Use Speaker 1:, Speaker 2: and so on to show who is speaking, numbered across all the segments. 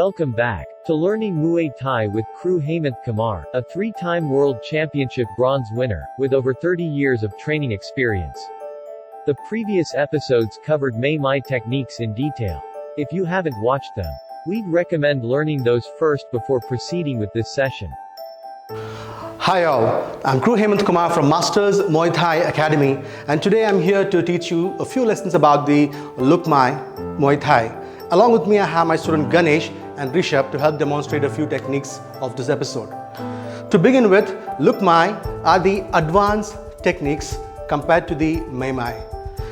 Speaker 1: Welcome back to Learning Muay Thai with Kru Hemanth Kumar, a 3-time World Championship bronze winner, with over 30 years of training experience. The previous episodes covered Mai techniques in detail. If you haven't watched them, we'd recommend learning those first before proceeding with this session.
Speaker 2: Hi all, I'm Kru Hemanth Kumar from Masters Muay Thai Academy, and today I'm here to teach you a few lessons about the Luk Mai Muay Thai. Along with me I have my student Ganesh and Rishabh to help demonstrate a few techniques of this episode. To begin with, Luk Mai are the advanced techniques compared to the Mai.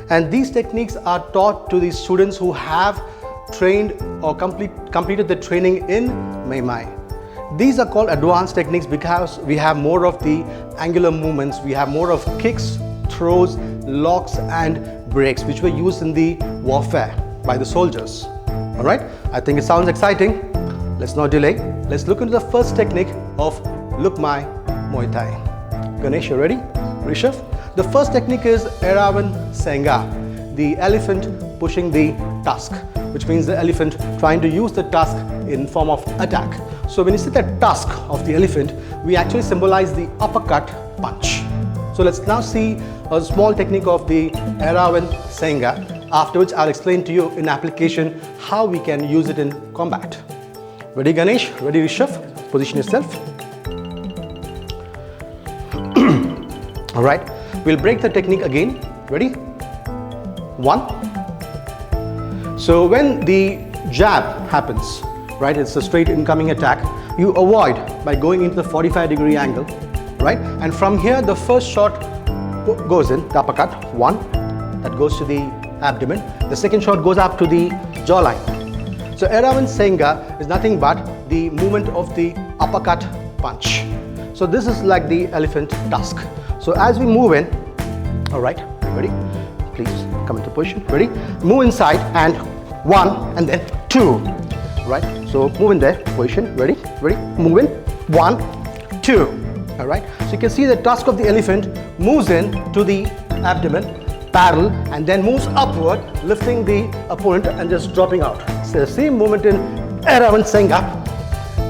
Speaker 2: And these techniques are taught to the students who have trained or completed the training in Mai. These are called advanced techniques because we have more of the angular movements, we have more of kicks, throws, locks and breaks which were used in the warfare by the soldiers. Alright, I think it sounds exciting. Let's not delay. Let's look into the first technique of Luk Mai Muay Thai. Ganesh, you ready? Rishabh? The first technique is Erawan Soei Nga, the elephant pushing the tusk, which means the elephant trying to use the tusk in form of attack. So when you see the tusk of the elephant, we actually symbolize the uppercut punch. So let's now see a small technique of the Erawan Soei Nga, after which I'll explain to you in application how we can use it in combat. Ready Ganesh? Ready Rishabh? Position yourself. Alright, we'll break the technique again. Ready? 1. So when the jab happens, right, it's a straight incoming attack, you avoid by going into the 45-degree angle, right? And from here the first shot goes in, the uppercut, 1, that goes to the abdomen. The second shot goes up to the jawline. So Erawan Soei Nga is nothing but the movement of the uppercut punch. So this is like the elephant tusk. So as we move in, alright, ready? Please come into position, ready? Move inside and 1 and then 2, right? So move in there, position, ready? Ready? Move in, 1, 2, alright? So you can see the tusk of the elephant moves in to the abdomen, parallel, and then moves upward, lifting the opponent and just dropping out. So the same movement in Erawan Soei Nga.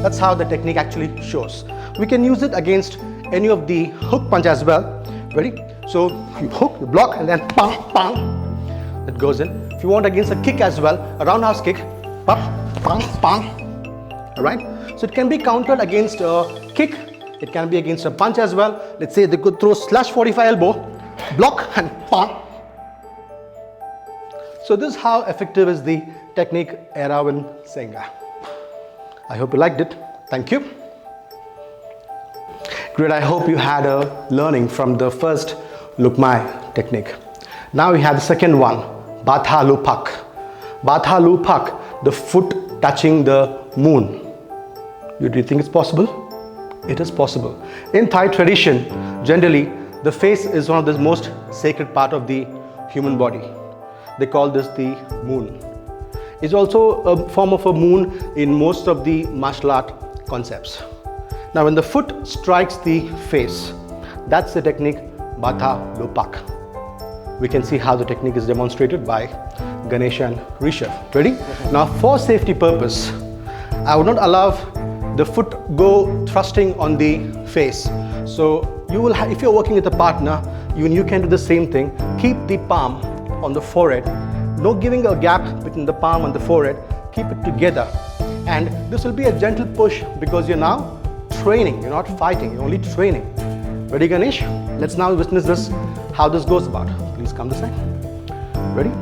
Speaker 2: That's how the technique actually shows. We can use it against any of the hook punch as well. Ready? So you hook, you block, and then bang, bang. That goes in. If you want against a kick as well, a roundhouse kick, bang, bang, bang. Alright? So it can be countered against a kick. It can be against a punch as well. Let's say they could throw /45 elbow, block, and bang. So this is how effective is the technique Erawan Soei Nga. I hope you liked it. Thank you. Great, I hope you had a learning from the first Luk Mai technique. Now we have the second one, Batah Loob Pak. Batah Loob Pak, the foot touching the moon. Do you think it's possible? It is possible. In Thai tradition, generally, the face is one of the most sacred part of the human body. They call this the moon. It's also a form of a moon in most of the martial art concepts. Now when the foot strikes the face, that's the technique Batah Loob Pak. We can see how the technique is demonstrated by Ganesh and Rishabh. Ready? Now for safety purpose, I would not allow the foot go thrusting on the face. So you will if you're working with a partner, you can do the same thing. Keep the palm on the forehead, no giving a gap between the palm and the forehead, keep it together, and this will be a gentle push because you're now training, you're not fighting, you're only training. Ready Ganesh? Let's now witness this, how this goes about. Please come this side. Ready?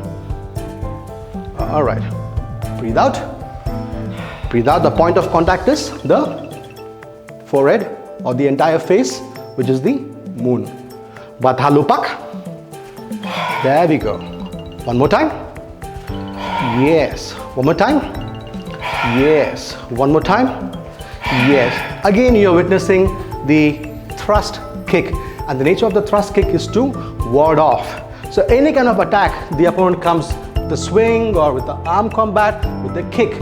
Speaker 2: Alright, breathe out. Breathe out. The point of contact is the forehead or the entire face, which is the moon. Batah Loob Pak. There we go. One more time. Yes. One more time. Yes. One more time. Yes. Again, you're witnessing the thrust kick, and the nature of the thrust kick is to ward off. So any kind of attack, the opponent comes with the swing or with the arm combat, with the kick,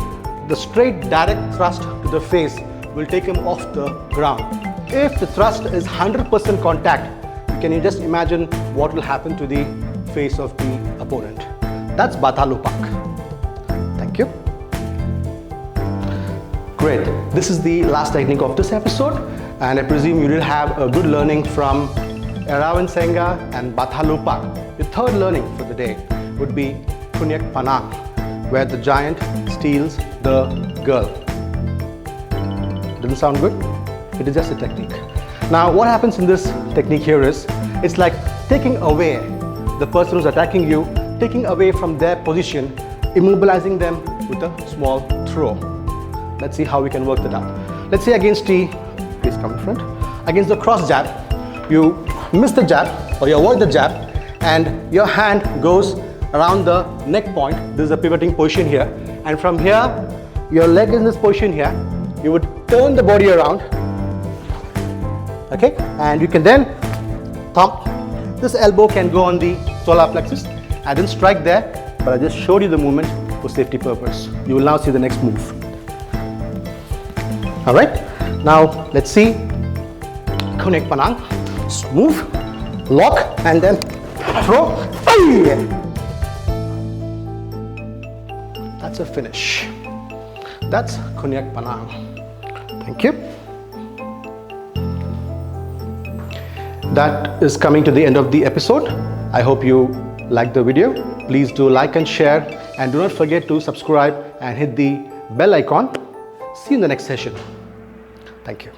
Speaker 2: the straight direct thrust to the face will take him off the ground. If the thrust is 100% contact, can you just imagine what will happen to the face of the opponent? That's Batah Loob Pak. Thank you. Great. This is the last technique of this episode, and I presume you did have a good learning from Erawan Soei Nga and Batah Loob Pak. The third learning for the day would be Kunyak Panang, where the giant steals the girl. Doesn't sound good? It is just a technique. Now, what happens in this technique here is, it's like taking away the person who's attacking you, taking away from their position, immobilizing them with a small throw. Let's see how we can work that out. Let's say against the, please come in front, against the cross jab, you miss the jab or you avoid the jab and your hand goes around the neck point. This is a pivoting position here, and from here your leg is in this position here. You would turn the body around, okay, and you can then thump. This elbow can go on the solar plexus. I didn't strike there, but I just showed you the movement for safety purpose. You will now see the next move. All right, now let's see Kunyak Panang. Move, lock, and then throw. That's a finish. That's Kunyak Panang. Thank you. That is coming to the end of the episode. I hope you liked the video. Please do like and share, and do not forget to subscribe and hit the bell icon. See you in the next session. Thank you.